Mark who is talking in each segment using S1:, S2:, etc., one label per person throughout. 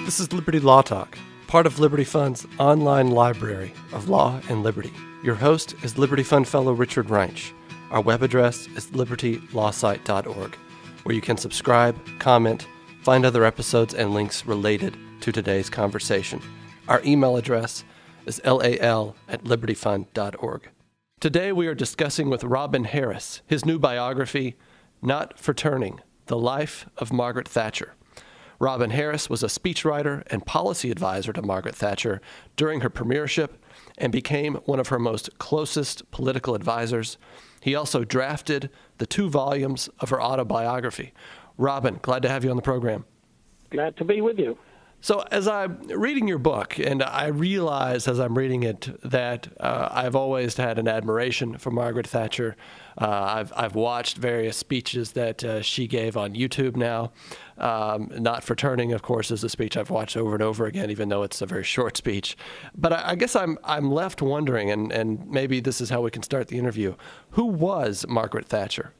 S1: This is Liberty Law Talk, part of Liberty Fund's online library of law and liberty. Your host is Liberty Fund Fellow Richard Reinsch. Our web address is libertylawsite.org, where you can subscribe, comment, find other episodes and links related to today's conversation. Our email address is lal@libertyfund.org. Today we are discussing with Robin Harris his new biography, Not for Turning: The Life of Margaret Thatcher. Robin Harris was a speechwriter and policy advisor to Margaret Thatcher during her premiership and became one of her most closest political advisors. He also drafted the 2 volumes of her autobiography. Robin, glad to have you on the program.
S2: Glad to be with you.
S1: So as I'm reading your book, and I realize as I'm reading it that I've always had an admiration for Margaret Thatcher. I've watched various speeches that she gave on YouTube now. Not for Turning, of course, is a speech I've watched over and over again, even though it's a very short speech. But I guess I'm left wondering, and maybe this is how we can start the interview. Who was Margaret Thatcher?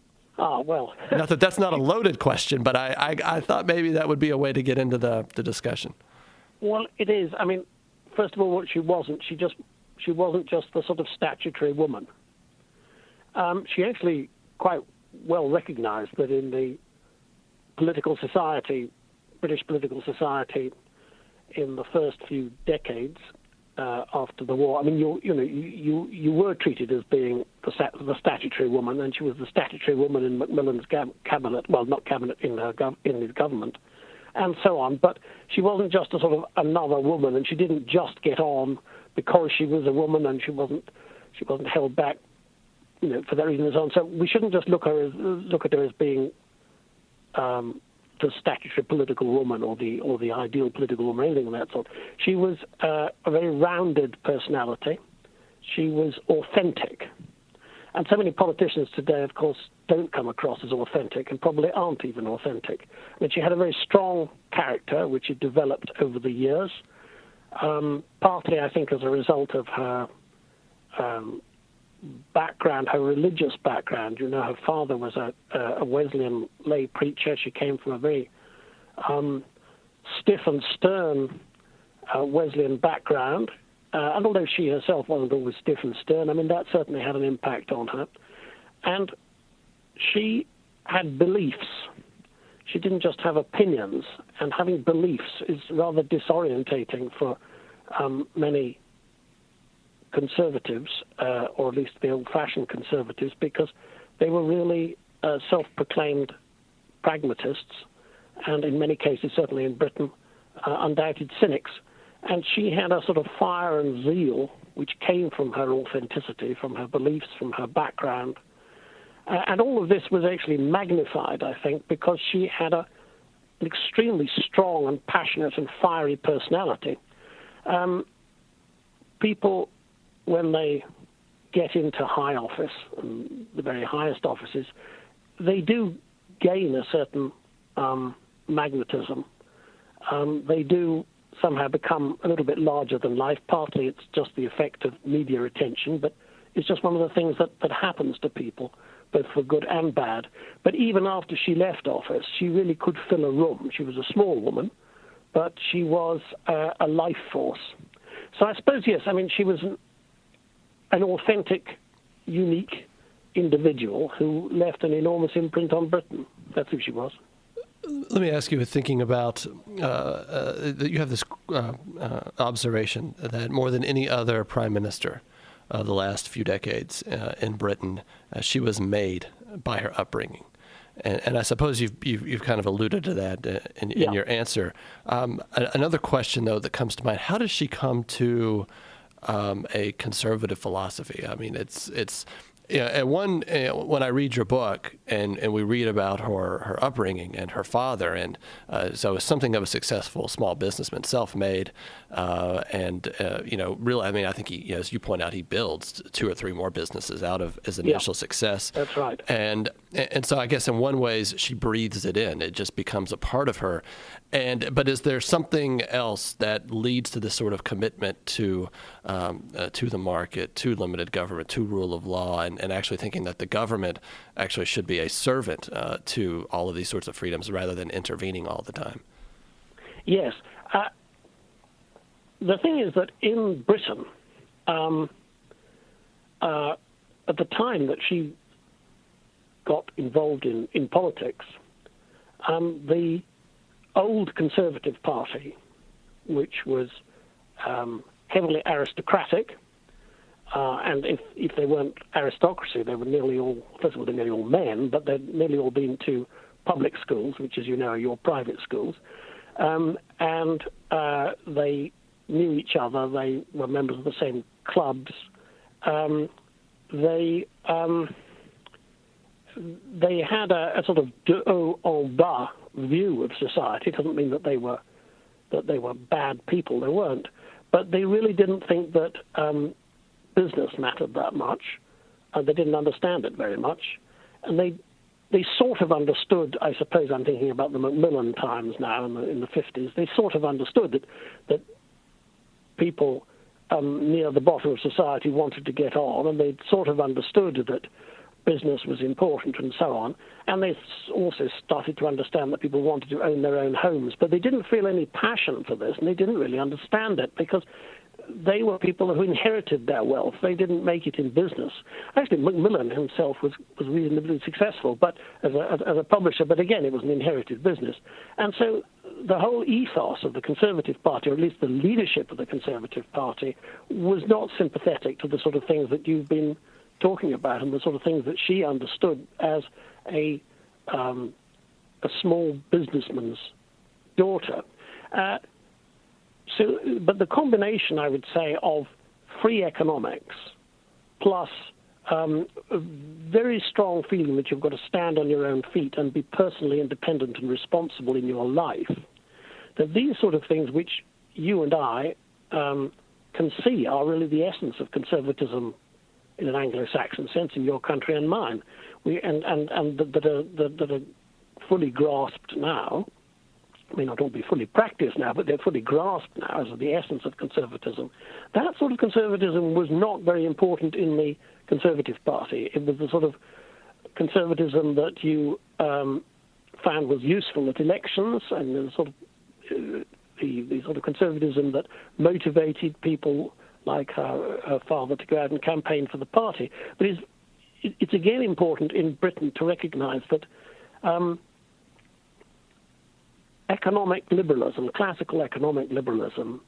S2: Ah, well.
S1: Not that that's not a loaded question, but I thought maybe that would be a way to get into the discussion.
S2: Well, it is. I mean, first of all, what she wasn't, she wasn't just the sort of statutory woman. She actually quite well recognized that in the political society, British political society, in the first few decades after the war, I mean, you were treated as being the statutory woman, and she was the statutory woman in Macmillan's cabinet. Well, not cabinet, in his government, and so on. But she wasn't just a sort of another woman, and she didn't just get on because she was a woman, and she wasn't held back, for that reason and so on. So we shouldn't just look at her as being the statutory political woman or the ideal political woman, or anything of that sort. She was a very rounded personality. She was authentic. And so many politicians today, of course, don't come across as authentic and probably aren't even authentic. I mean, she had a very strong character, which she developed over the years, partly, I think, as a result of her background, her religious background. Her father was a Wesleyan lay preacher. She came from a very stiff and stern Wesleyan background. And although she herself wasn't always stiff and stern, I mean, that certainly had an impact on her. And she had beliefs. She didn't just have opinions. And having beliefs is rather disorientating for many conservatives, or at least the old-fashioned conservatives, because they were really self-proclaimed pragmatists, and in many cases, certainly in Britain, undoubted cynics. And she had a sort of fire and zeal which came from her authenticity, from her beliefs, from her background. And all of this was actually magnified, I think, because she had an extremely strong and passionate and fiery personality. People, when they get into high office, and the very highest offices, they do gain a certain magnetism. They do somehow become a little bit larger than life. Partly it's just the effect of media attention, but it's just one of the things that happens to people, both for good and bad. But even after she left office, she really could fill a room. She was a small woman, but she was a life force. So I suppose, yes, I mean, she was an authentic, unique individual who left an enormous imprint on Britain. That's who she was.
S1: Let me ask you, thinking about that you have this observation that more than any other prime minister the last few decades in Britain, she was made by her upbringing. And I suppose you've kind of alluded to that in your answer. Another question, though, that comes to mind: how does she come to a conservative philosophy? I mean, it's when I read your book and we read about her upbringing and her father, and so it's something of a successful small businessman, self-made, really, I mean, I think he, as you point out, he builds 2 or 3 more businesses out of his initial success.
S2: That's right.
S1: And so I guess in one ways she breathes it in; it just becomes a part of her. But is there something else that leads to this sort of commitment to the market, to limited government, to rule of law, and actually thinking that the government actually should be a servant to all of these sorts of freedoms rather than intervening all the time?
S2: Yes. the thing is that in Britain, at the time that she got involved in politics, the old Conservative Party, which was heavily aristocratic, and if they weren't aristocracy, they were nearly all, first of all, they're nearly all men, but they'd nearly all been to public schools, which, as you know, are your private schools. And they knew each other. They were members of the same clubs. They had a sort of de haut en bas view of society. It doesn't mean that they were bad people. They weren't, but they really didn't think that business mattered that much. They didn't understand it very much, and they sort of understood. I suppose I'm thinking about the Macmillan times now in the 50s. They sort of understood that people near the bottom of society wanted to get on, and they sort of understood that business was important and so on. And they also started to understand that people wanted to own their own homes, but they didn't feel any passion for this, and they didn't really understand it because they were people who inherited their wealth. They didn't make it in business. Actually, Macmillan himself was reasonably successful, but as a publisher, but again, it was an inherited business. And so the whole ethos of the Conservative Party, or at least the leadership of the Conservative Party, was not sympathetic to the sort of things that you've been talking about and the sort of things that she understood as a small businessman's daughter. But the combination, I would say, of free economics plus a very strong feeling that you've got to stand on your own feet and be personally independent and responsible in your life, that these sort of things which you and I can see are really the essence of conservatism in an Anglo-Saxon sense in your country and mine, that are fully grasped now. I mean, not all be fully practiced now, but they're fully grasped now as the essence of conservatism. That sort of conservatism was not very important in the Conservative Party. It was the sort of conservatism that you found was useful at elections, and the sort of the sort of conservatism that motivated people like her father to go out and campaign for the party. But it's again important in Britain to recognize that economic liberalism, classical economic liberalism,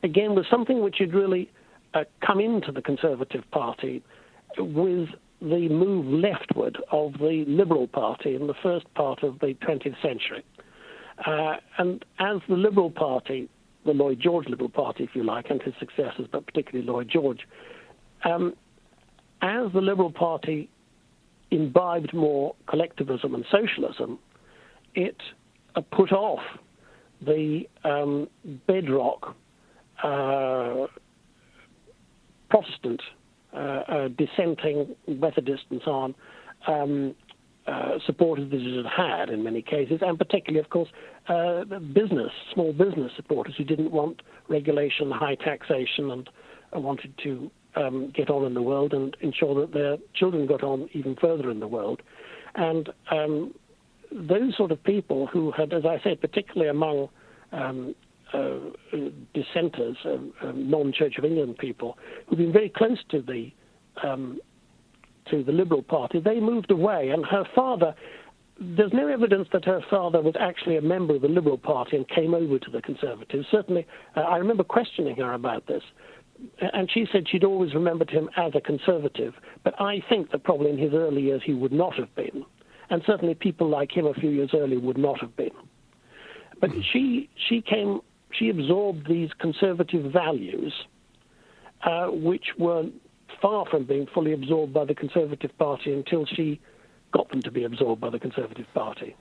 S2: again, was something which had really come into the Conservative Party with the move leftward of the Liberal Party in the first part of the 20th century. And as the Liberal Party, the Lloyd George Liberal Party, if you like, and his successors, but particularly Lloyd George, as the Liberal Party imbibed more collectivism and socialism, it put off the bedrock Protestant, dissenting Methodists and so on, supporters that it had in many cases, and particularly, of course, small business supporters who didn't want regulation, high taxation, and wanted to get on in the world and ensure that their children got on even further in the world. And those sort of people who had, as I said, particularly among dissenters, non-Church of England people, who've been very close to the Liberal Party, they moved away. And her father, there's no evidence that her father was actually a member of the Liberal Party and came over to the Conservatives. Certainly, I remember questioning her about this, and she said she'd always remembered him as a Conservative, but I think that probably in his early years he would not have been. And certainly people like him a few years earlier would not have been. But she absorbed these conservative values, which were far from being fully absorbed by the Conservative Party until she got them to be absorbed by the Conservative Party.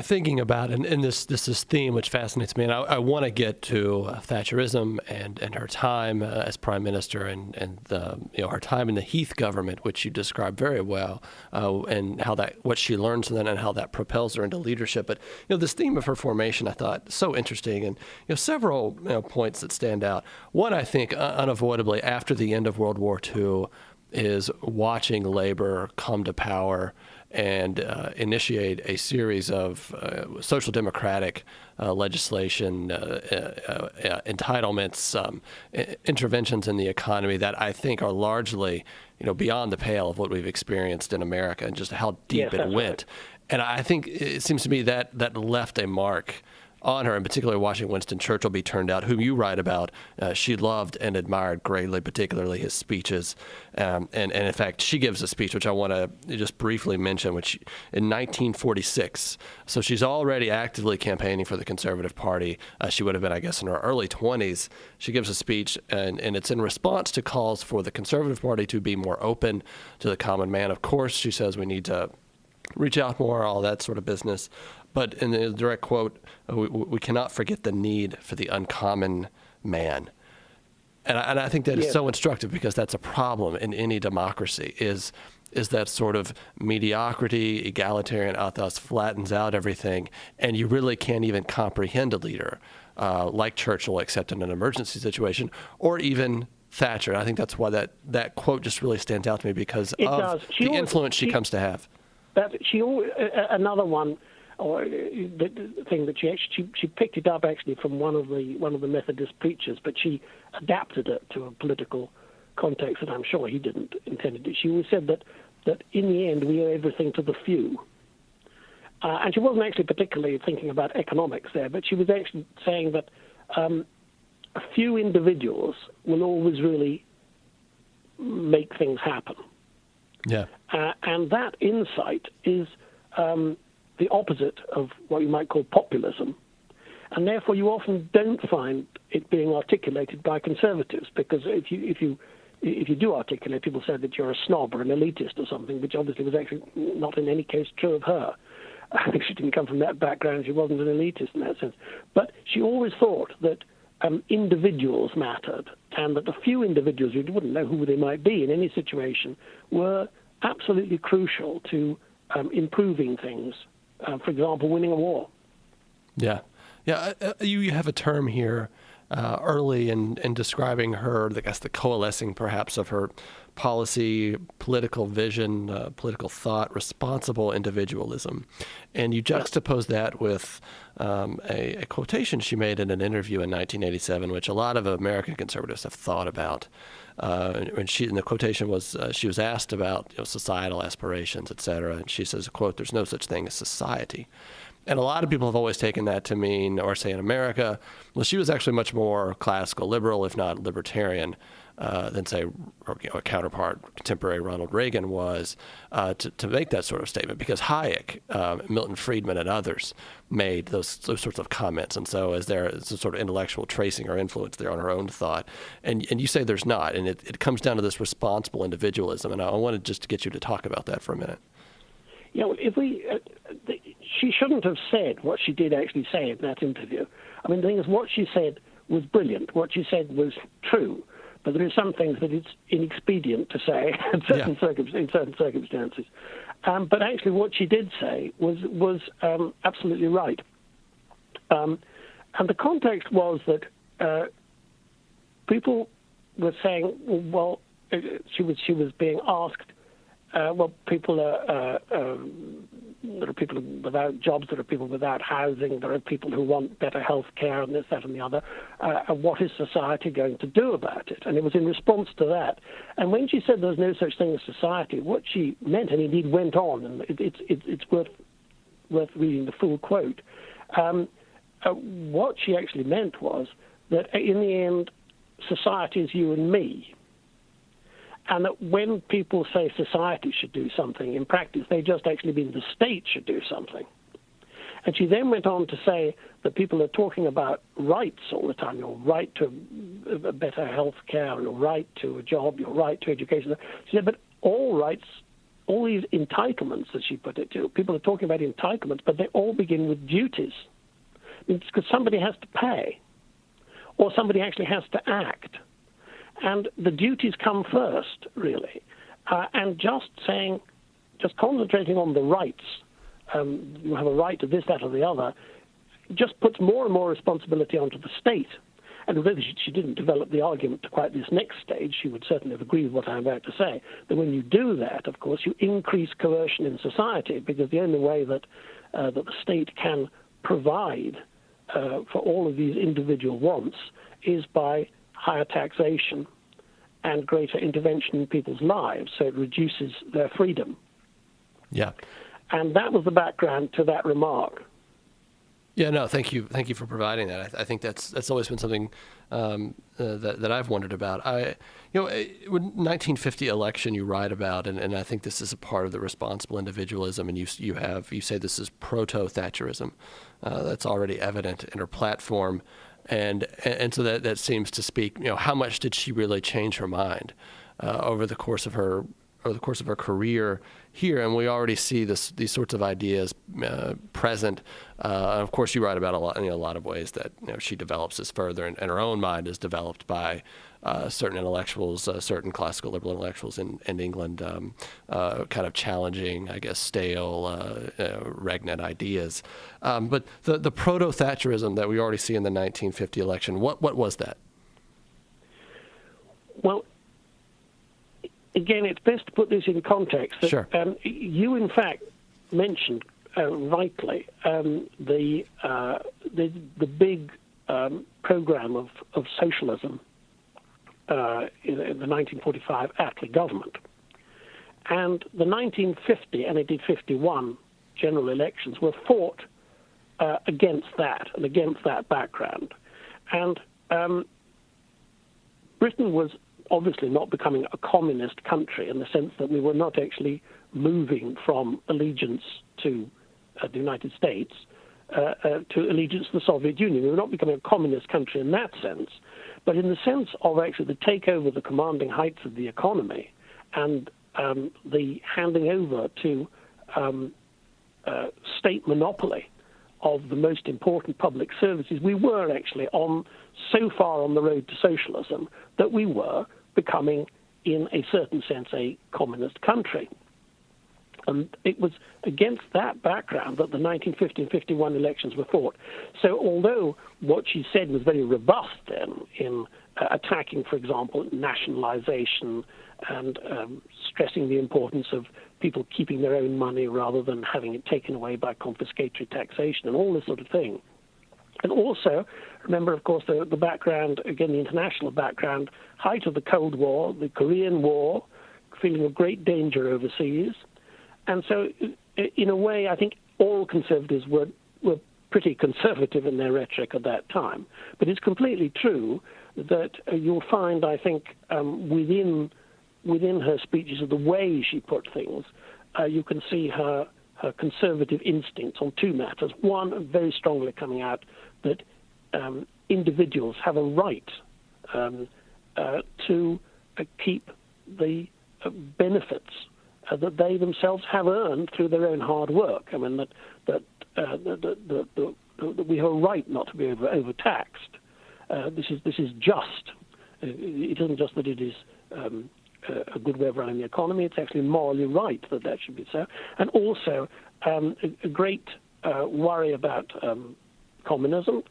S1: Thinking about, and this theme which fascinates me, and I want to get to Thatcherism and her time as Prime Minister and her time in the Heath government, which you described very well, and how what she learns then and how that propels her into leadership. But this theme of her formation, I thought so interesting, and several points that stand out. One, I think, unavoidably after the end of World War II, is watching labor come to power and initiate a series of social democratic legislation, entitlements, interventions in the economy that I think are largely, beyond the pale of what we've experienced in America and just how deep it went. Right. And I think it seems to me that left a mark on her, in particular watching Winston Churchill be turned out, whom you write about. She loved and admired greatly, particularly his speeches. And in fact, she gives a speech, which I want to just briefly mention, which in 1946, so she's already actively campaigning for the Conservative Party. She would have been, I guess, in her early 20s. She gives a speech, and it's in response to calls for the Conservative Party to be more open to the common man. Of course, she says we need to reach out more, all that sort of business. But in the direct quote, we cannot forget the need for the uncommon man. And I think that is so instructive, because that's a problem in any democracy, is that sort of mediocrity, egalitarian ethos flattens out everything, and you really can't even comprehend a leader like Churchill, except in an emergency situation, or even Thatcher. I think that's why that quote just really stands out to me, because of the influence she comes to have.
S2: Another one, or the thing that she picked it up actually from one of the Methodist preachers, but she adapted it to a political context that I'm sure he didn't intend it. She always said that in the end we owe everything to the few, and she wasn't actually particularly thinking about economics there, but she was actually saying that a few individuals will always really make things happen.
S1: Yeah,
S2: and that insight is the opposite of what you might call populism, and therefore you often don't find it being articulated by conservatives, because if you do articulate, people say that you're a snob or an elitist or something, which obviously was actually not in any case true of her. I think she didn't come from that background. She wasn't an elitist in that sense. But she always thought that individuals mattered, and that the few individuals, you wouldn't know who they might be in any situation, were absolutely crucial to improving things. For example, winning a war.
S1: Yeah. You have a term here early in describing her, I guess the coalescing perhaps of her policy, political vision, political thought, responsible individualism. And you juxtapose that with a quotation she made in an interview in 1987, which a lot of American conservatives have thought about. And the quotation was, she was asked about societal aspirations, et cetera, and she says, quote, "There's no such thing as society." And a lot of people have always taken that to mean, or say in America, well, she was actually much more classical liberal, if not libertarian, than, say, a counterpart, contemporary Ronald Reagan was, to make that sort of statement, because Hayek, Milton Friedman, and others made those sorts of comments. And so is there a sort of intellectual tracing or influence there on her own thought? And you say there's not, and it comes down to this responsible individualism. And I wanted just to get you to talk about that for a minute. She
S2: shouldn't have said what she did actually say in that interview. I mean, the thing is, what she said was brilliant. What she said was true. But there are some things that it's inexpedient to say in certain circumstances. But actually what she did say was absolutely right. And the context was that people were saying, well, she was being asked, people there are people without jobs, there are people without housing, there are people who want better health care and this, that, and the other. What is society going to do about it? And it was in response to that. And when she said there's no such thing as society, what she meant, and indeed went on, and it's worth reading the full quote, what she actually meant was that in the end, society is you and me. And that when people say society should do something, in practice, they just actually mean the state should do something. And she then went on to say that people are talking about rights all the time, your right to a better health care, your right to a job, your right to education. She said, but all rights, all these entitlements, as she put it, too, people are talking about entitlements, but they all begin with duties. It's because somebody has to pay, or somebody actually has to act. And the duties come first, really. And just concentrating on the rights, you have a right to this, that, or the other, just puts more and more responsibility onto the state. and although she didn't develop the argument to quite this next stage, she would certainly have agreed with what I'm about to say, that when you do that, of course, you increase coercion in society, because the only way that the state can provide for all of these individual wants is by higher taxation and greater intervention in people's lives, so it reduces their freedom.
S1: Yeah.
S2: And that was the background to that remark.
S1: Yeah, no, thank you for providing that. I think that's always been something that I've wondered about. When 1950 election you write about, and I think this is a part of the responsible individualism, and you say this is proto-Thatcherism. That's already evident in her platform, and so that seems to speak. How much did she really change her mind over the course of her career here? And we already see these sorts of ideas present. Of course, you write about a lot of ways that she develops this further, and her own mind is developed by certain intellectuals, certain classical liberal intellectuals in England, kind of challenging, I guess, stale, regnant ideas. But the proto-Thatcherism that we already see in the 1950 election, what was that?
S2: Well, again, it's best to put this in context. That,
S1: sure.
S2: You, in fact, mentioned rightly the big program of socialism in the 1945 Attlee government, and the 1950 and indeed 51 general elections were fought against that and against that background, and Britain was obviously not becoming a communist country in the sense that we were not actually moving from allegiance to the United States to allegiance to the Soviet Union. We were not becoming a communist country in that sense, but in the sense of actually the takeover of the commanding heights of the economy and the handing over to state monopoly of the most important public services, we were actually so far on the road to socialism that we were becoming, in a certain sense, a communist country. And it was against that background that the 1950 and 51 elections were fought. So although what she said was very robust then in attacking, for example, nationalization and stressing the importance of people keeping their own money rather than having it taken away by confiscatory taxation and all this sort of thing. And also, remember, of course, the background, again, the international background, height of the Cold War, the Korean War, feeling of great danger overseas. And so, in a way, I think all conservatives were pretty conservative in their rhetoric at that time. But it's completely true that you'll find, I think, within her speeches, of the way she put things, you can see her conservative instincts on two matters. One, very strongly coming out that individuals have a right to keep the benefits that they themselves have earned through their own hard work. I mean, that we have a right not to be overtaxed. This is just. It isn't just that it is a good way of running the economy. It's actually morally right that should be so. And also a great worry about communism,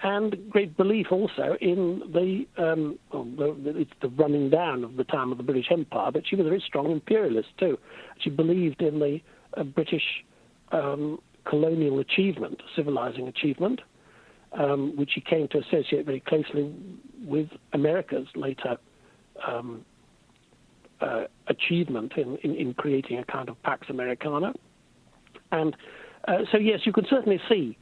S2: and great belief also in it's the running down of the time of the British Empire, but she was a very strong imperialist too. She believed in the British colonial achievement, civilizing achievement, which she came to associate very closely with America's later achievement in creating a kind of Pax Americana. And so, yes, you can certainly see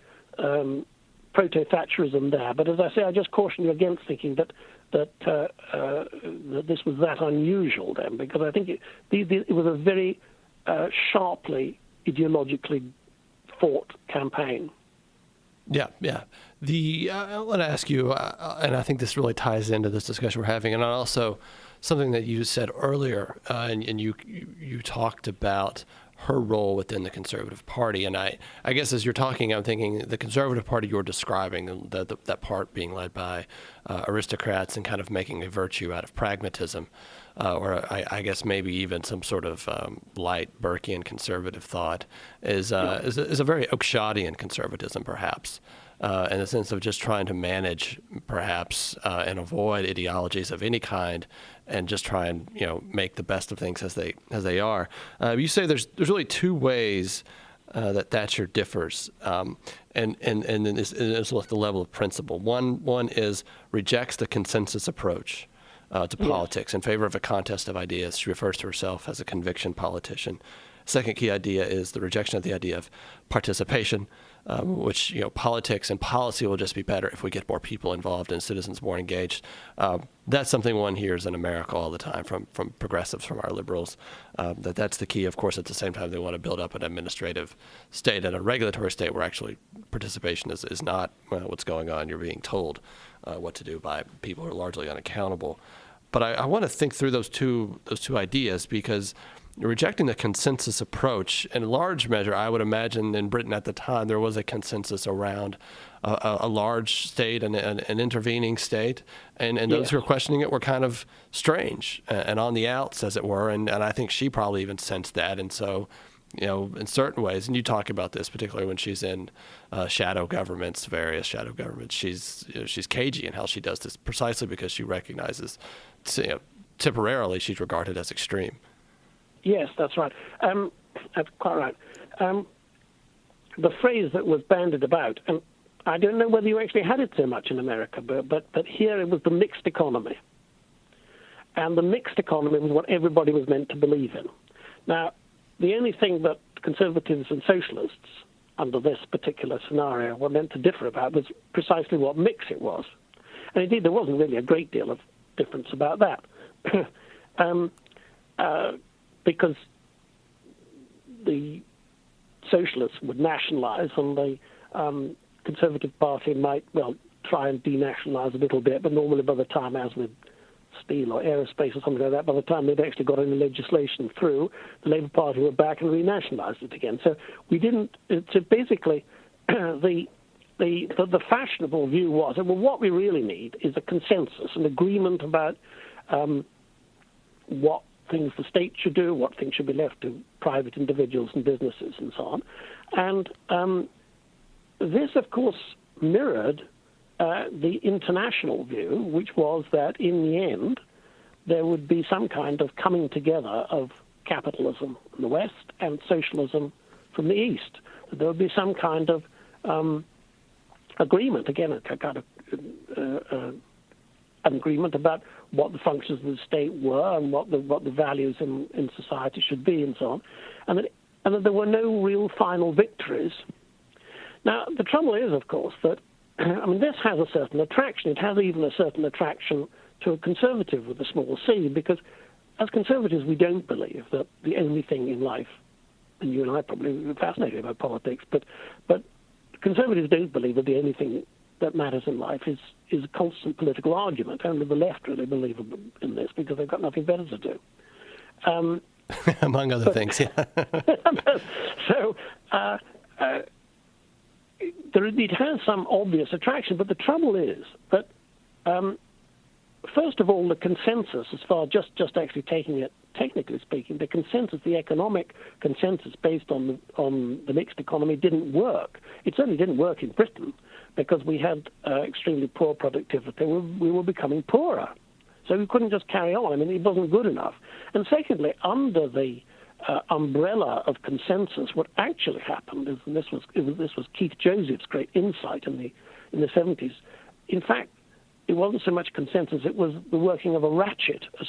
S2: proto-Thatcherism there. But as I say, I just caution you against thinking that this was that unusual then, because I think it was a very sharply ideologically fought campaign.
S1: Yeah. I want to ask you, and I think this really ties into this discussion we're having, and also something that you said earlier, and you talked about her role within the Conservative Party. And I guess as you're talking, I'm thinking the Conservative Party you're describing, that part being led by aristocrats and kind of making a virtue out of pragmatism. or I guess maybe even some sort of light Burkean conservative thought, is a very Oakeshottian conservatism, perhaps, in the sense of just trying to manage, perhaps, and avoid ideologies of any kind, and just try and make the best of things as they are. You say there's really two ways that Thatcher differs, and it's at the level of principle. One is rejects the consensus approach to politics in favor of a contest of ideas. She refers to herself as a conviction politician. Second key idea is the rejection of the idea of participation, which politics and policy will just be better if we get more people involved and citizens more engaged. That's something one hears in America all the time from progressives, from our liberals. That's the key. Of course, at the same time, they want to build up an administrative state and a regulatory state where actually participation is not what's going on. You're being told what to do by people who are largely unaccountable. But I want to think through those two ideas, because rejecting the consensus approach, in large measure, I would imagine in Britain at the time, there was a consensus around a large state and an intervening state. And those who were questioning it were kind of strange and on the outs, as it were. And I think she probably even sensed that. And so, in certain ways, and you talk about this, particularly when she's in shadow governments, various shadow governments, she's cagey in how she does this, precisely because she recognizes, temporarily, she's regarded as extreme.
S2: Yes, that's right. That's quite right. The phrase that was bandied about, and I don't know whether you actually had it so much in America, but here it was the mixed economy. And the mixed economy was what everybody was meant to believe in. Now, the only thing that conservatives and socialists, under this particular scenario, were meant to differ about was precisely what mix it was. And indeed, there wasn't really a great deal of difference about that. Because the socialists would nationalize, and the Conservative Party might, try and denationalize a little bit, but normally by the time, as with steel or aerospace or something like that, by the time they'd actually got any legislation through, the Labour Party were back and renationalized it again. So we didn't. So basically, the fashionable view was, well, what we really need is a consensus, an agreement about what things the state should do, what things should be left to private individuals and businesses and so on. And this, of course, mirrored the international view, which was that in the end there would be some kind of coming together of capitalism in the West and socialism from the East. There would be some kind of agreement, again, a kind of an agreement about what the functions of the state were and what the values in society should be and so on, and that there were no real final victories. Now, the trouble is, of course, that this has a certain attraction. It has even a certain attraction to a conservative with a small c, because as conservatives we don't believe that the only thing in life, and you and I probably are fascinated about politics, but conservatives don't believe that the only thing that matters in life is a constant political argument. Only the left really believe in this because they've got nothing better to do.
S1: Among other things, yeah.
S2: So it has some obvious attraction, but the trouble is that, first of all, the consensus, as far just actually taking it, technically speaking, the consensus, the economic consensus based on the mixed economy didn't work. It certainly didn't work in Britain, because we had extremely poor productivity. We were becoming poorer. So we couldn't just carry on. It wasn't good enough. And secondly, under the umbrella of consensus, what actually happened is, and this was Keith Joseph's great insight in the 70s, in fact, it wasn't so much consensus, it was the working of a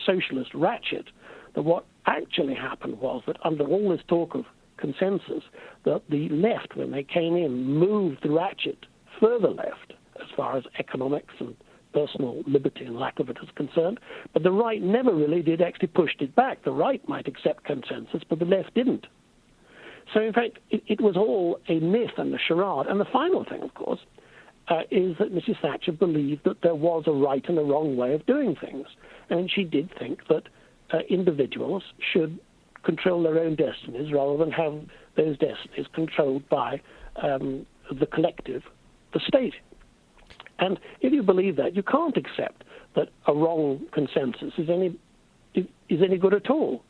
S2: socialist ratchet, that what actually happened was that under all this talk of consensus, that the left, when they came in, moved the ratchet further left as far as economics and personal liberty and lack of it is concerned, but the right never really did actually push it back. The right might accept consensus, but the left didn't. So in fact, it was all a myth and a charade. And the final thing, of course, is that Mrs. Thatcher believed that there was a right and a wrong way of doing things. And she did think that individuals should control their own destinies rather than have those destinies controlled by the collective, the state. And if you believe that, you can't accept that a wrong consensus is any is any good at all.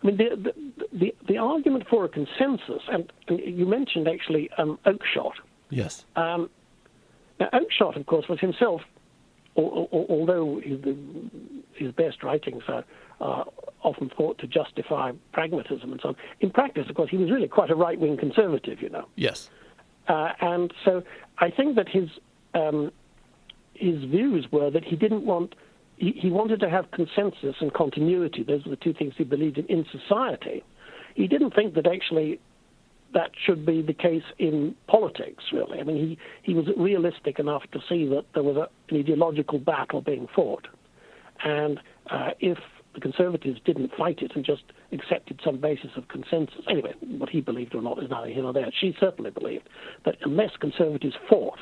S2: I mean, the argument for a consensus, and you mentioned actually Oakeshott.
S1: Yes.
S2: Now, Oakeshott, of course, was himself, although his best writings are often thought to justify pragmatism and so on, in practice, of course, he was really quite a right-wing conservative, you know.
S1: Yes.
S2: And so I think that his views were that he didn't want, he wanted to have consensus and continuity. Those were the two things he believed in society. He didn't think that actually that should be the case in politics, really. I mean, he was realistic enough to see that there was an ideological battle being fought. And if the Conservatives didn't fight it and just accepted some basis of consensus, anyway, what he believed or not is neither here nor there. She certainly believed that unless Conservatives fought,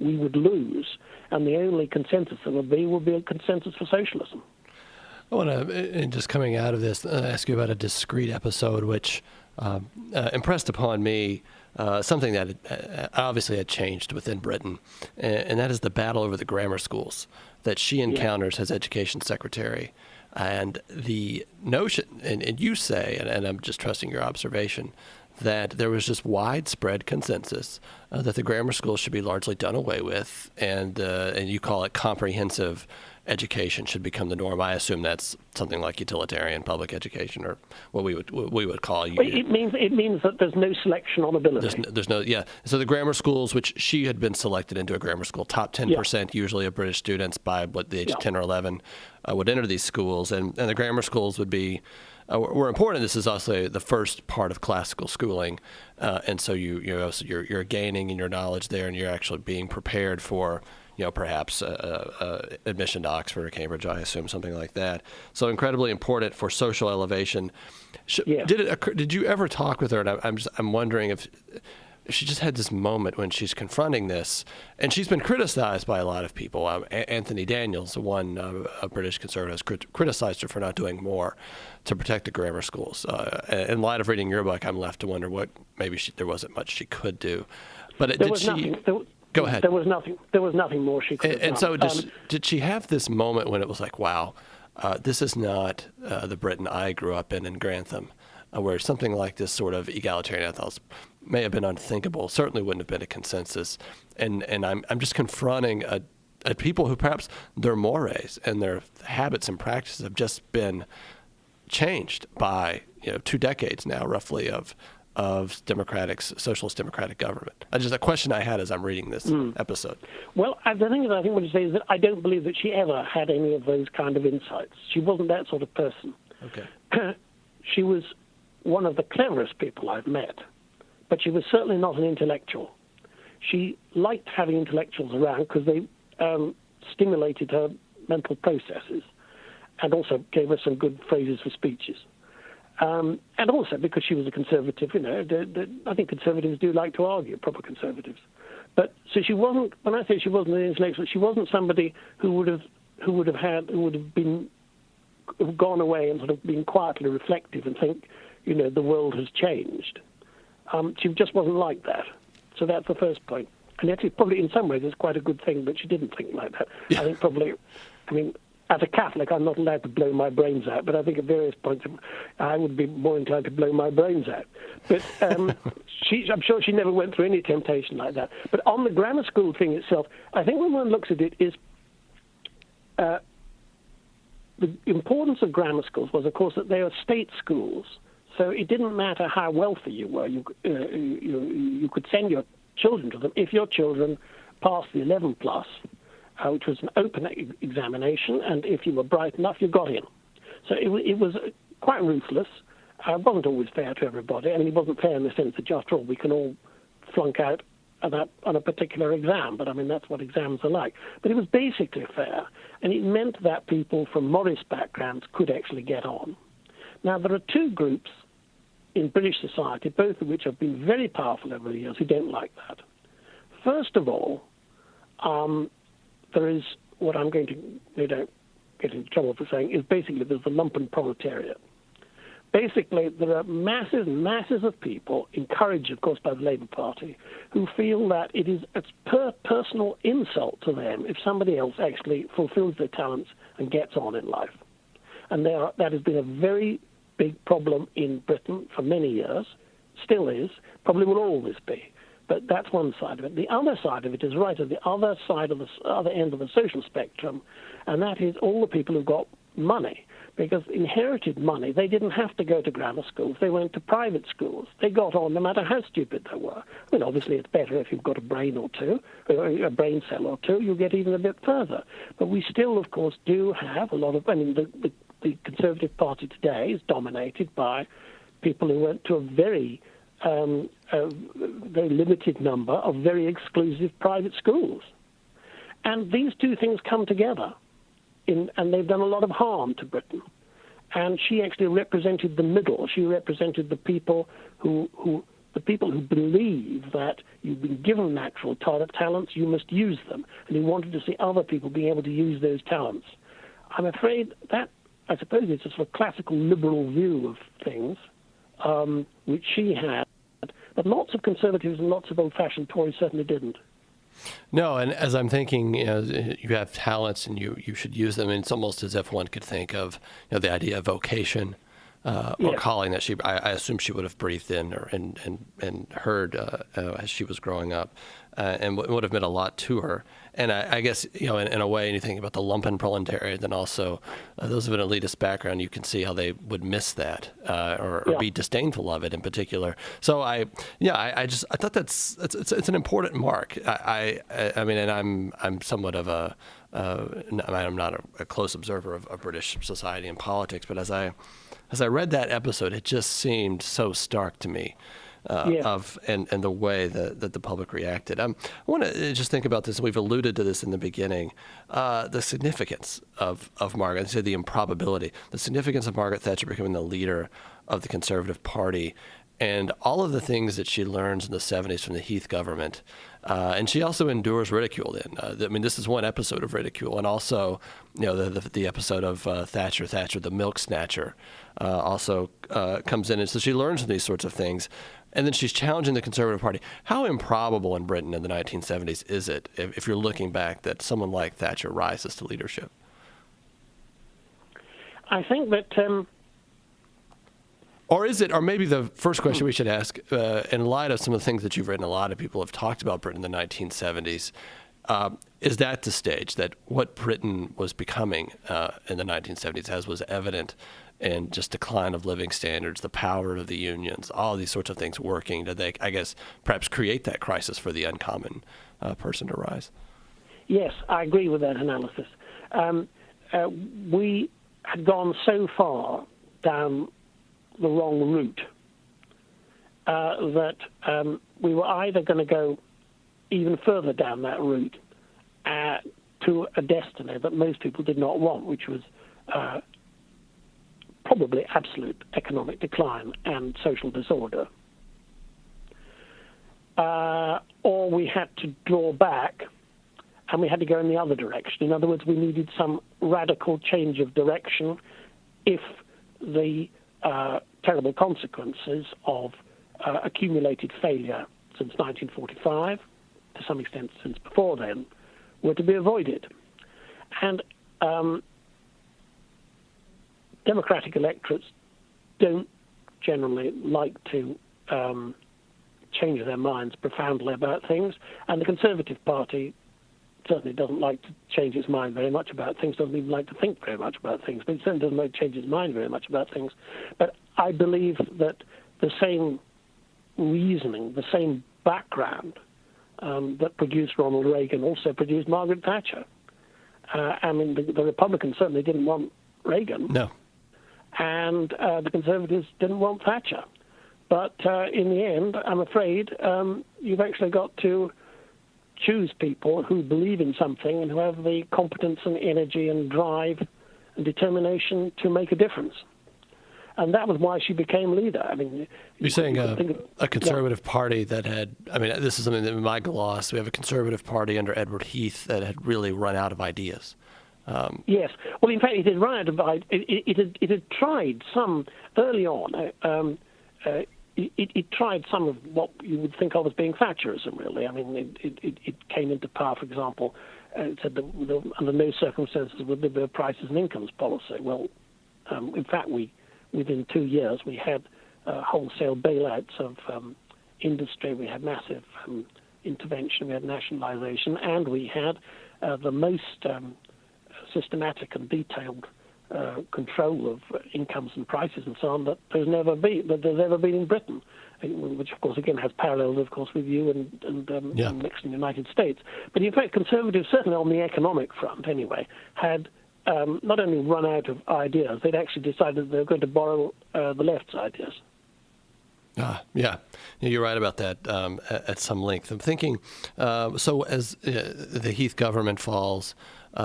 S2: we would lose, and the only consensus there would be a consensus for socialism.
S1: I want to, just coming out of this, ask you about a discrete episode which impressed upon me something that obviously had changed within Britain, and that is the battle over the grammar schools that she encounters as education secretary. And the notion, and you say, and I'm just trusting your observation, that there was just widespread consensus that the grammar schools should be largely done away with, and you call it comprehensive education should become the norm. I assume that's something like utilitarian public education, or what we would call.
S2: It means that there's no selection on ability.
S1: There's no. So the grammar schools, which she had been selected into a grammar school, top 10% usually of British students by the age of 10 or 11 would enter these schools, and the grammar schools would be. Were important. This is also the first part of classical schooling, and so you're gaining in your knowledge there, and you're actually being prepared for, perhaps admission to Oxford or Cambridge, I assume, something like that. So incredibly important for social elevation. Did you ever talk with her? And I'm wondering if she just had this moment when she's confronting this, and she's been criticized by a lot of people. Anthony Daniels, one British conservative, criticized her for not doing more to protect the grammar schools. In light of reading your book, I'm left to wonder what maybe there wasn't much she could do. But go ahead.
S2: There was nothing more she could have done.
S1: And so did she have this moment when it was like, wow, this is not the Britain I grew up in Grantham, where something like this sort of egalitarian ethos may have been unthinkable, certainly wouldn't have been a consensus. And I'm just confronting a people who perhaps their mores and their habits and practices have just been changed by 2 decades now, roughly, of socialist democratic government. Just a question I had as I'm reading this episode.
S2: Well, the thing is, I think what you say is that I don't believe that she ever had any of those kind of insights. She wasn't that sort of person.
S1: Okay.
S2: She was one of the cleverest people I've met, but she was certainly not an intellectual. She liked having intellectuals around because they stimulated her mental processes and also gave her some good phrases for speeches. And also because she was a conservative, I think conservatives do like to argue, proper conservatives. But so she wasn't. When I say she wasn't an intellectual, she wasn't somebody who would have gone away and sort of been quietly reflective and think, the world has changed. She just wasn't like that. So that's the first point. And actually, probably in some ways, it's quite a good thing that she didn't think like that. Yeah. I think probably, as a Catholic, I'm not allowed to blow my brains out, but I think at various points I would be more inclined to blow my brains out. But I'm sure she never went through any temptation like that. But on the grammar school thing itself, I think when one looks at it is the importance of grammar schools was, of course, that they are state schools. So it didn't matter how wealthy you were. You could send your children to them if your children passed the 11 plus, which was an open examination, and if you were bright enough, you got in. So it was quite ruthless. It wasn't always fair to everybody. It wasn't fair in the sense that, after all, we can all flunk out on a particular exam, but that's what exams are like. But it was basically fair, and it meant that people from modest backgrounds could actually get on. Now, there are two groups in British society, both of which have been very powerful over the years, who don't like that. First of all, there is what I'm going to, no doubt, get into trouble for saying, is basically there's the lumpen proletariat. Basically, there are masses and masses of people, encouraged, of course, by the Labour Party, who feel that it's personal insult to them if somebody else actually fulfills their talents and gets on in life. And that has been a very big problem in Britain for many years, still is, probably will always be. But that's one side of it. The other side of it is right at the other side of the other end of the social spectrum, and that is all the people who've got money. Because inherited money, they didn't have to go to grammar schools. They went to private schools. They got on no matter how stupid they were. I mean, obviously, it's better if you've got a brain or two, or a brain cell or two, you'll get even a bit further. But we still, of course, do have a lot of, I mean, the Conservative Party today is dominated by people who went to a very limited number of very exclusive private schools. And these two things come together. And they've done a lot of harm to Britain. And she actually represented the middle. She represented the people who believe that you've been given natural talents, you must use them, and who wanted to see other people being able to use those talents. I'm afraid that, I suppose, it's a sort of classical liberal view of things, which she had, but lots of conservatives and lots of old-fashioned Tories certainly didn't.
S1: No, and as I'm thinking, you have talents and you should use them. And it's almost as if one could think of the idea of vocation or calling that I assume she would have breathed in and heard as she was growing up, and would have meant a lot to her. And I guess in a way, anything about the lumpen proletariat, and also those of an elitist background, you can see how they would miss that or be disdainful of it in particular. So I thought it's an important mark. I mean, and I'm somewhat of I'm not a close observer of British society and politics, but as I read that episode, it just seemed so stark to me. And the way that the public reacted. I want to just think about this, and we've alluded to this in the beginning, the significance of Margaret, I say the improbability, the significance of Margaret Thatcher becoming the leader of the Conservative Party, and all of the things that she learns in the 70s from the Heath government. And she also endures ridicule then. I mean, this is one episode of ridicule, and also, the episode of Thatcher, the milk snatcher, also comes in. And so she learns these sorts of things. And then she's challenging the Conservative Party. How improbable in Britain in the 1970s is it, if you're looking back, that someone like Thatcher rises to leadership?
S2: I think that...
S1: Or is it, or maybe the first question we should ask, in light of some of the things that you've written, a lot of people have talked about Britain in the 1970s, is that the stage, that what Britain was becoming in the 1970s, as was evident in just decline of living standards, the power of the unions, all these sorts of things working, did they, I guess, perhaps create that crisis for the uncommon person to rise? Yes,
S2: I agree with that analysis. We had gone so far down the wrong route that we were either going to go even further down that route to a destiny that most people did not want, which was probably absolute economic decline and social disorder, or we had to draw back and we had to go in the other direction. In other words, we needed some radical change of direction if the terrible consequences of accumulated failure since 1945, to some extent since before then, were to be avoided. And democratic electorates don't generally like to change their minds profoundly about things, and the Conservative Party certainly doesn't like to change its mind very much about things, doesn't even like to think very much about things, but it certainly doesn't like to change its mind very much about things. But I believe that the same reasoning, the same background that produced Ronald Reagan also produced Margaret Thatcher. I mean, the Republicans certainly didn't want Reagan.
S1: No.
S2: And the Conservatives didn't want Thatcher. But in the end, I'm afraid you've actually got to choose people who believe in something and who have the competence and energy and drive and determination to make a difference. And that was why she became leader. I mean,
S1: you're saying a conservative party that had, I mean, this is something that in my gloss, we have a conservative party under Edward Heath that had really run out of ideas.
S2: Yes. Well, in fact, it had run out of ideas. It had tried some, early on, it tried some of what you would think of as being Thatcherism, really. I mean, it came into power, for example, it said that under no circumstances would there be a prices and incomes policy. Well, In fact, within 2 years, we had wholesale bailouts of industry, we had massive intervention, we had nationalization, and we had the most systematic and detailed control of incomes and prices and so on that there's ever been in Britain, which of course again has parallels, of course, with you and Nixon in the United States. But in fact, conservatives, certainly on the economic front anyway, had not only run out of ideas, they'd actually decided they were going to borrow the left's ideas.
S1: Yeah, you're right about that at some length. I'm thinking, so as the Heath government falls,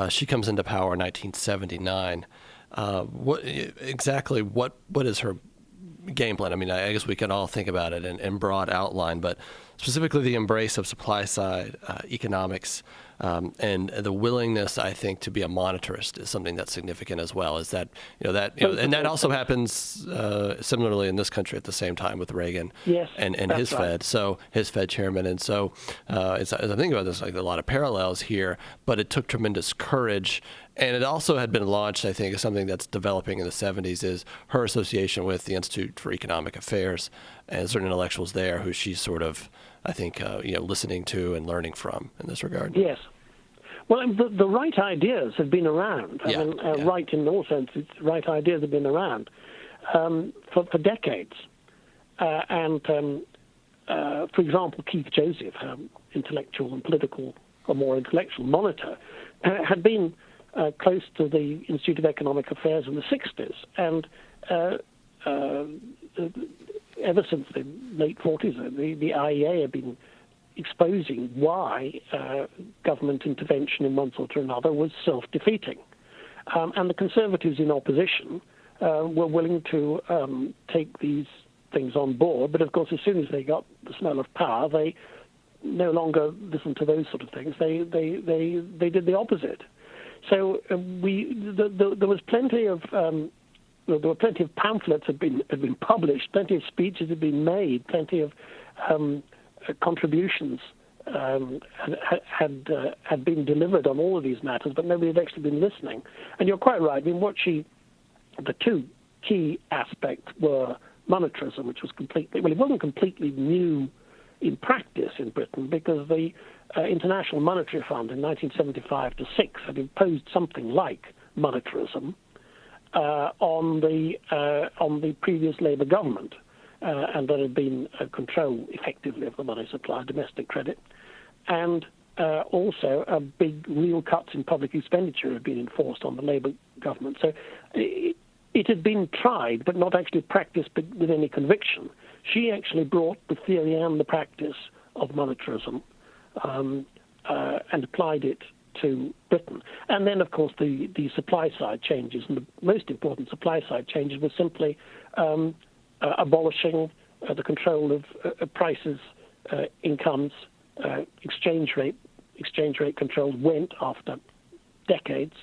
S1: she comes into power in 1979. What is her game plan? I mean, I guess we can all think about it in broad outline, but specifically the embrace of supply side economics and the willingness, I think, to be a monetarist is something that's significant as well. Is that and that also happens similarly in this country at the same time with Reagan and his
S2: right.
S1: Fed, so his Fed chairman. And so as I think about this, like a lot of parallels here, but it took tremendous courage. And it also had been launched, I think, as something that's developing in the 70s is her association with the Institute for Economic Affairs and certain intellectuals there who she's sort of, I think, listening to and learning from in this regard.
S2: Yes. Well, the right ideas have been around. Right in all senses, right ideas have been around for decades. For example, Keith Joseph, intellectual and political, or more intellectual monitor, had been close to the Institute of Economic Affairs in the 60s. And ever since the late 40s, the IEA had been exposing why government intervention in one sort or another was self-defeating. And the Conservatives in opposition were willing to take these things on board. But, of course, as soon as they got the smell of power, they no longer listened to those sort of things. They did the opposite. So there was plenty of there were plenty of pamphlets had been published, plenty of speeches had been made, plenty of contributions had been delivered on all of these matters, but nobody had actually been listening. And you're quite right. I mean, the two key aspects were monetarism, which was it wasn't completely new in practice in Britain, because the International Monetary Fund in 1975 to 6 had imposed something like monetarism on the previous Labour government, and there had been control effectively of the money supply, domestic credit, and also big real cuts in public expenditure had been enforced on the Labour government. So it had been tried, but not actually practiced with any conviction. She actually brought the theory and the practice of monetarism and applied it to Britain. And then, of course, the supply side changes, and the most important supply side changes were simply abolishing the control of prices, incomes, exchange rate controls went after decades,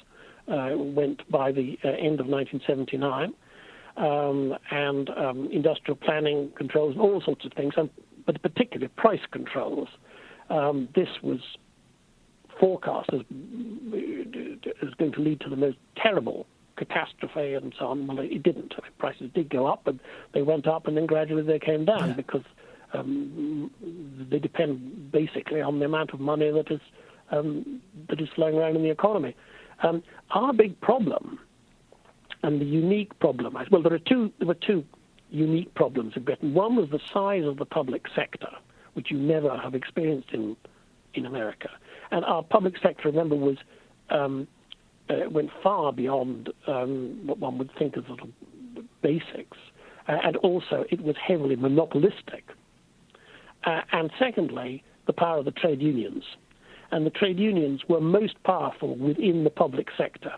S2: went by the end of 1979, and industrial planning controls, all sorts of things, but particularly price controls. This was forecast as going to lead to the most terrible catastrophe and so on. Well, it didn't. I mean, prices did go up, but they went up and then gradually they came down because they depend basically on the amount of money that is flowing around in the economy. Our big problem and the unique problem, well, there were two unique problems in Britain. One was the size of the public sector, which you never have experienced in America. And our public sector, remember, went far beyond what one would think of sort of basics. And also, it was heavily monopolistic. And secondly, the power of the trade unions. And the trade unions were most powerful within the public sector.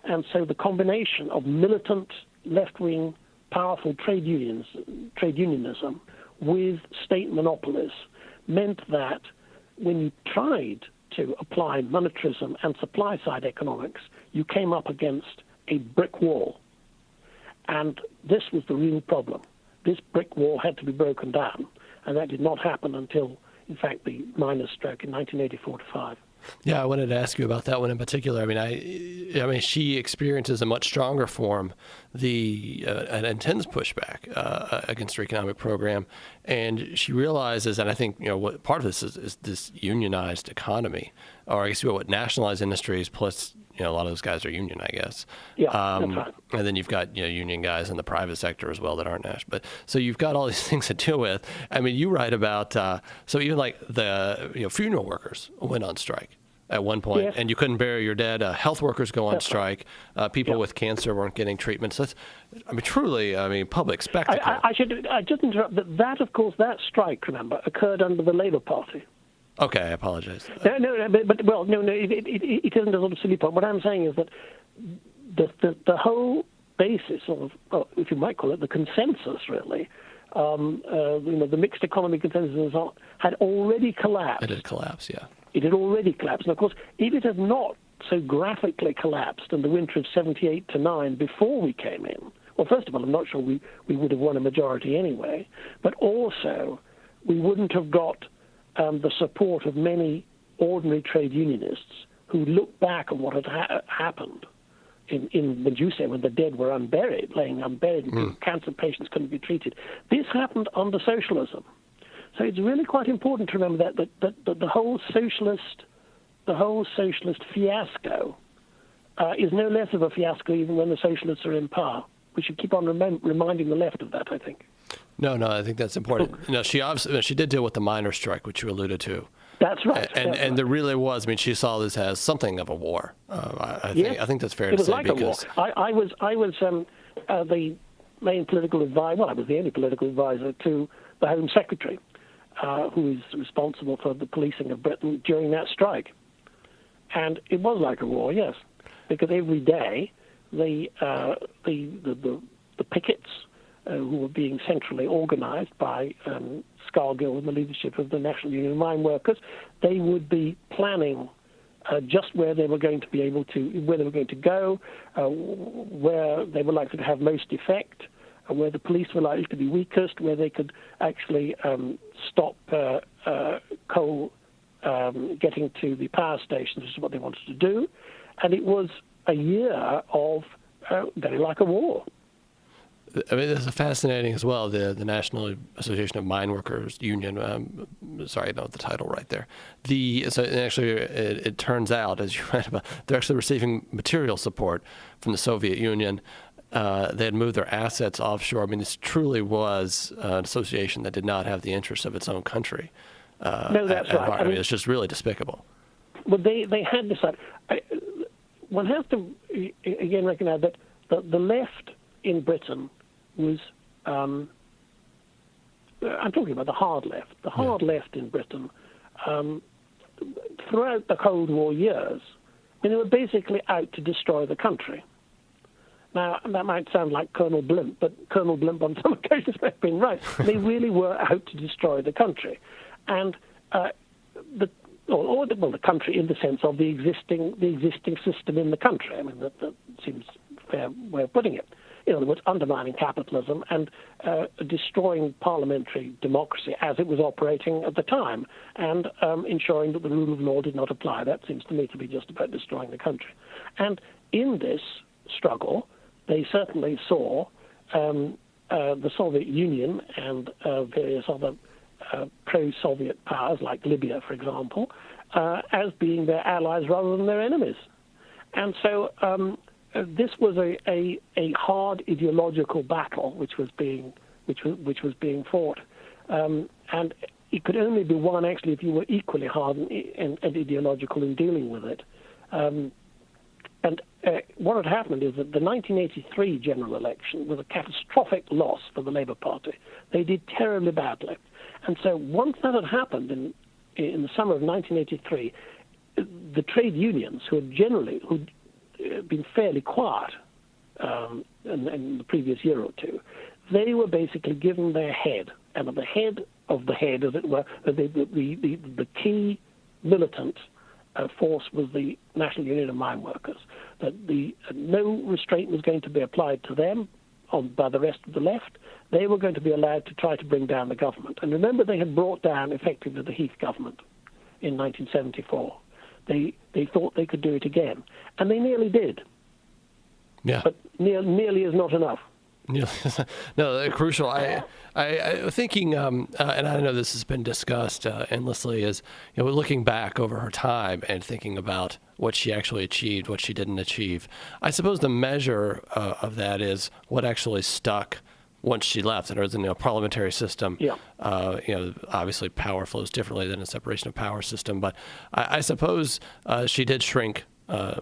S2: And so the combination of militant, left-wing, powerful trade unionism with state monopolies meant that when you tried to apply monetarism and supply-side economics, you came up against a brick wall. And this was the real problem. This brick wall had to be broken down, and that did not happen until, in fact, the miners' stroke in 1984 to 5.
S1: Yeah, I wanted to ask you about that one in particular. I mean, she experiences a much stronger form an intense pushback against her economic program, and she realizes, and I think what part of this is this unionized economy, or I guess what nationalized industries plus a lot of those guys are union, I guess.
S2: Yeah, that's right.
S1: And then you've got union guys in the private sector as well that aren't national. But so you've got all these things to deal with. I mean, you write about so even like the funeral workers went on strike at one point,
S2: yes.
S1: and you couldn't bury your dead. Health workers go on
S2: That's
S1: strike. People with cancer weren't getting treatment. So that's, truly, public spectacle.
S2: I should just interrupt. That, of course, that strike, remember, occurred under the Labour Party.
S1: Okay, I apologize.
S2: No, it isn't a sort of silly point. What I'm saying is that the whole basis of, well, if you might call it, the consensus, really, the mixed economy consensus had already collapsed.
S1: It did collapse, yeah.
S2: It had already collapsed. And, of course, if it had not so graphically collapsed in the winter of 78 to 9 before we came in, well, first of all, I'm not sure we would have won a majority anyway, but also we wouldn't have got the support of many ordinary trade unionists who looked back on what had happened when you say when the dead were unburied, laying unburied, and cancer patients couldn't be treated. This happened under socialism. So it's really quite important to remember that the whole socialist fiasco is no less of a fiasco even when the socialists are in power. We should keep on reminding the left of that, I think.
S1: No, I think that's important. She did deal with the miners' strike, which you alluded to.
S2: That's right.
S1: And there really was. I mean, she saw this as something of a war. I think that's fair to say.
S2: It was like a war. I was the main political advisor. Well, I was the only political advisor to the Home Secretary, who is responsible for the policing of Britain during that strike. And it was like a war, yes, because every day the pickets, who were being centrally organized by Scargill and the leadership of the National Union of Mine Workers, they would be planning just where they were going to go, where they were likely to have most effect, where the police were likely to be weakest, where they could actually stop coal getting to the power stations, which is what they wanted to do. And it was a year of very like a war.
S1: I mean, this is fascinating as well. The National Association of Mine Workers Union. Sorry, I don't have the title right there. It turns out, as you read about, they're actually receiving material support from the Soviet Union. They had moved their assets offshore. I mean, this truly was an association that did not have the interests of its own country.
S2: No, that's right.
S1: I mean, it's just really despicable.
S2: Well, they had decided. One has to again recognize that the left in Britain was, I'm talking about the hard left. The hard left in Britain, throughout the Cold War years, they were basically out to destroy the country. Now, that might sound like Colonel Blimp, but Colonel Blimp on some occasions may have been right. They really were out to destroy the country. And the country in the sense of the existing system in the country. I mean, that seems a fair way of putting it. In other words, undermining capitalism and destroying parliamentary democracy as it was operating at the time, and ensuring that the rule of law did not apply. That seems to me to be just about destroying the country. And in this struggle, they certainly saw the Soviet Union and various other pro-Soviet powers, like Libya, for example, as being their allies rather than their enemies. And so this was a hard ideological battle which was being fought, and it could only be won actually if you were equally hard and ideological in dealing with it. And what had happened is that the 1983 general election was a catastrophic loss for the Labour Party. They did terribly badly, and so once that had happened in the summer of 1983, the trade unions who'd been fairly quiet in the previous year or two, they were basically given their head, and at the head of the head, as it were, the key militant force was the National Union of Mine Workers, that no restraint was going to be applied to them by the rest of the left. They were going to be allowed to try to bring down the government. And remember, they had brought down effectively the Heath government in 1974. they thought they could do it again, and they nearly did.
S1: Yeah.
S2: But nearly is not enough.
S1: Yeah. No, crucial. I thinking, and I know this has been discussed endlessly, is looking back over her time and thinking about what she actually achieved, what she didn't achieve. I suppose the measure of that is what actually stuck once she left. And there was a parliamentary system.
S2: Yeah.
S1: Obviously power flows differently than a separation of power system, but I suppose she did shrink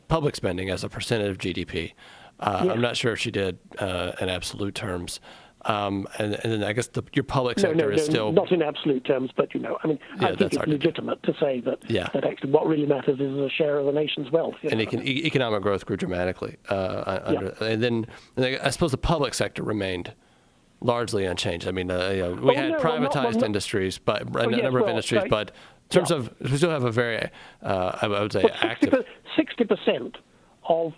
S1: public spending as a percentage of GDP. I'm not sure if she did in absolute terms. And then I guess your public sector is still...
S2: not in absolute terms, but, I think it's legitimate to say that, that actually what really matters is a share of the nation's wealth.
S1: And economic growth grew dramatically. And then I suppose the public sector remained largely unchanged. I mean, we had privatized industries, but a number of industries, right. But in terms of, we still have a very, I would say, active...
S2: 60% of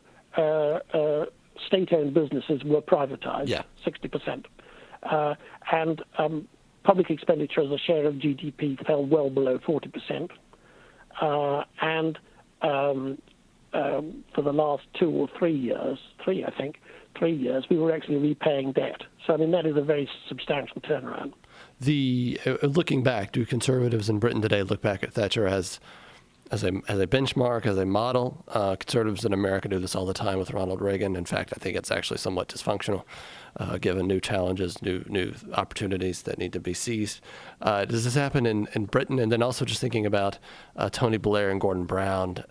S2: state-owned businesses were privatized.
S1: Yeah.
S2: 60%. And public expenditure as a share of GDP fell well below 40%. And for the last 2 or 3 years, 3 years, we were actually repaying debt. So, that is a very substantial turnaround.
S1: Looking back, do conservatives in Britain today look back at Thatcher as a benchmark, as a model? Conservatives in America do this all the time with Ronald Reagan. In fact, I think it's actually somewhat dysfunctional, given new challenges, new opportunities that need to be seized. Does this happen in Britain? And then also just thinking about Tony Blair and Gordon Brown,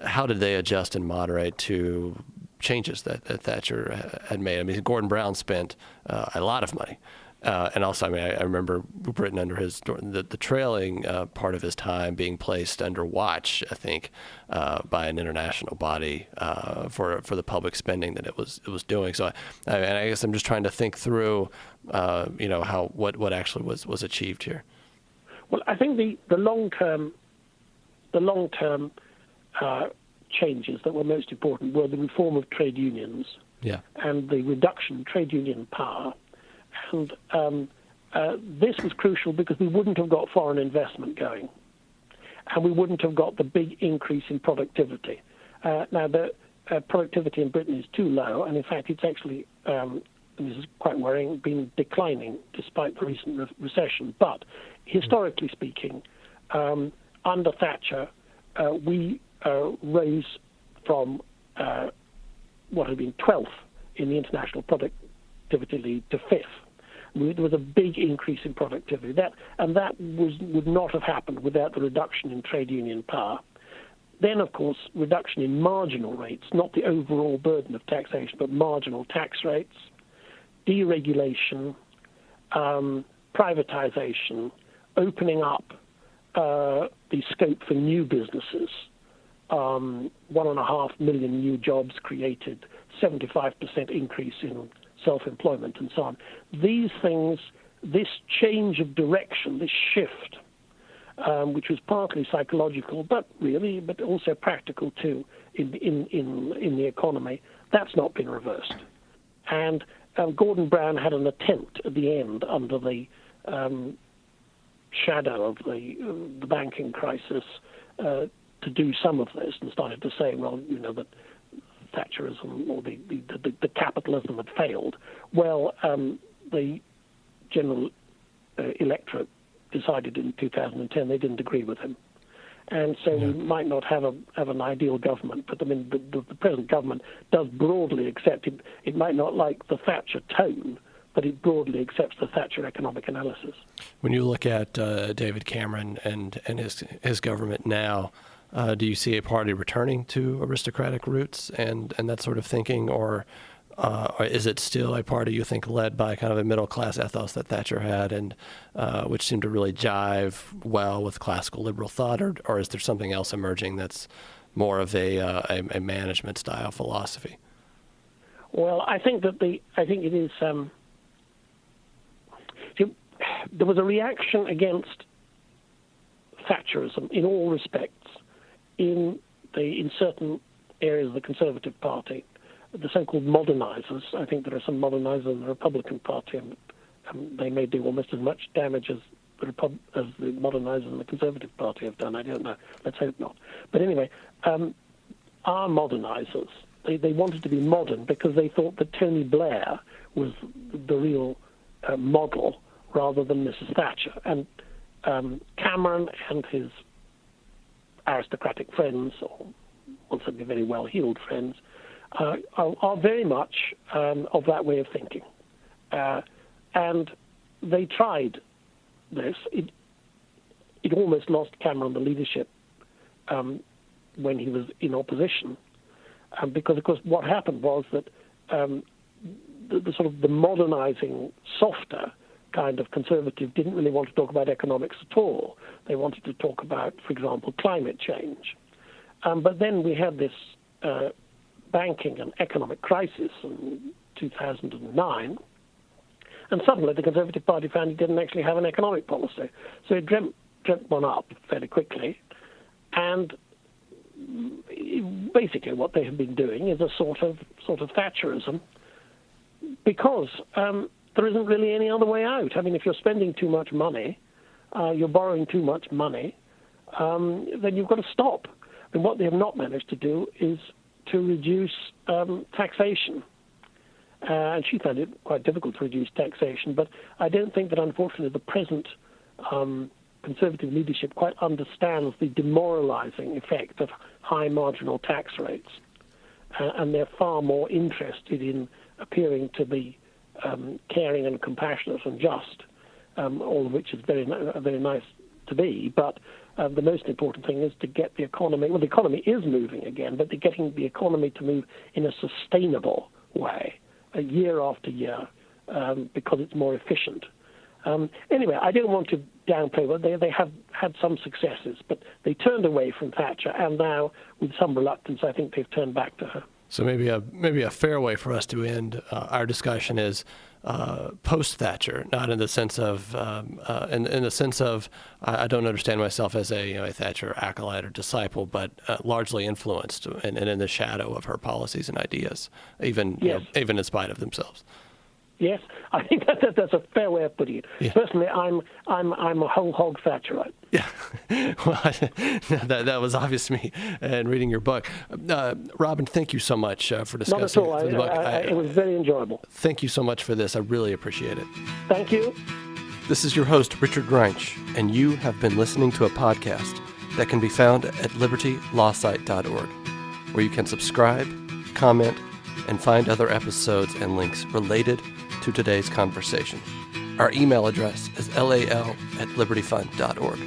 S1: how did they adjust and moderate to changes that Thatcher had made? Gordon Brown spent a lot of money. And also, I remember Britain under the trailing part of his time being placed under watch, I think, by an international body for the public spending that it was doing. So, I guess I'm just trying to think through, what actually was achieved here.
S2: Well, I think the long term changes that were most important were the reform of trade unions, and the reduction in trade union power. And this was crucial because we wouldn't have got foreign investment going, and we wouldn't have got the big increase in productivity. Now, the productivity in Britain is too low, and in fact, it's actually, this is quite worrying, been declining despite the recent recession. But historically speaking, under Thatcher, we rose from what had been 12th in the international productivity lead to 5th. There was a big increase in productivity. That would not have happened without the reduction in trade union power. Then, of course, reduction in marginal rates, not the overall burden of taxation, but marginal tax rates, deregulation, privatization, opening up the scope for new businesses, 1.5 million new jobs created, 75% increase in self-employment and so on. These things, this change of direction, this shift, which was partly psychological, but also practical too in the economy, that's not been reversed. And Gordon Brown had an attempt at the end, under the shadow of the banking crisis, to do some of this, and started to say, that Thatcherism or the capitalism had failed. Well, the general electorate decided in 2010 they didn't agree with him, and so we might not have an ideal government. But the present government does broadly accept it. It might not like the Thatcher tone, but it broadly accepts the Thatcher economic analysis.
S1: When you look at David Cameron and his government now, do you see a party returning to aristocratic roots and that sort of thinking, or is it still a party you think led by kind of a middle-class ethos that Thatcher had, and which seemed to really jive well with classical liberal thought, or is there something else emerging that's more of a management-style philosophy?
S2: Well, I think it is. There was a reaction against Thatcherism in all respects in certain areas of the Conservative Party, the so-called modernizers. I think there are some modernizers in the Republican Party, and they may do almost as much damage as as the modernisers and the Conservative Party have done. I don't know. Let's hope not. But anyway, our modernisers, they wanted to be modern because they thought that Tony Blair was the real model rather than Mrs. Thatcher. And Cameron and his aristocratic friends, or certainly very well-heeled friends, are very much of that way of thinking. And they tried this. It almost lost Cameron the leadership when he was in opposition, because, of course, what happened was that the sort of the modernising, softer kind of Conservative didn't really want to talk about economics at all. They wanted to talk about, for example, climate change. But then we had this banking and economic crisis in 2009, and suddenly the Conservative Party found it didn't actually have an economic policy. So it dreamt one up fairly quickly, and basically what they have been doing is a sort of Thatcherism, because there isn't really any other way out. I mean, if you're spending too much money, you're borrowing too much money, then you've got to stop. And what they have not managed to do is to reduce taxation. And she found it quite difficult to reduce taxation, but I don't think that, unfortunately, the present Conservative leadership quite understands the demoralizing effect of high marginal tax rates. And they're far more interested in appearing to be caring and compassionate and just, all of which is very nice to be. But the most important thing is to get the economy, well, the economy is moving again, but getting the economy to move in a sustainable way, year after year, because it's more efficient. Anyway, I don't want to downplay, but they have had some successes, but they turned away from Thatcher, and now, with some reluctance, I think they've turned back to her.
S1: So maybe a fair way for us to end our discussion is post-Thatcher, not in the sense of in the sense of I don't understand myself as a Thatcher acolyte or disciple, but largely influenced and in the shadow of her policies and ideas, even even in spite of themselves.
S2: Yes, I think that's a fair way of putting it. Yeah. Personally, I'm a whole hog Thatcherite.
S1: Yeah, well, that was obvious to me in reading your book. Robin, thank you so much for discussing
S2: Not at all.
S1: the book.
S2: It was very enjoyable.
S1: Thank you so much for this. I really appreciate it.
S2: Thank you.
S1: This is your host, Richard Greinch, and you have been listening to a podcast that can be found at libertylawsite.org, where you can subscribe, comment, and find other episodes and links related to today's conversation. Our email address is lal@libertyfund.org.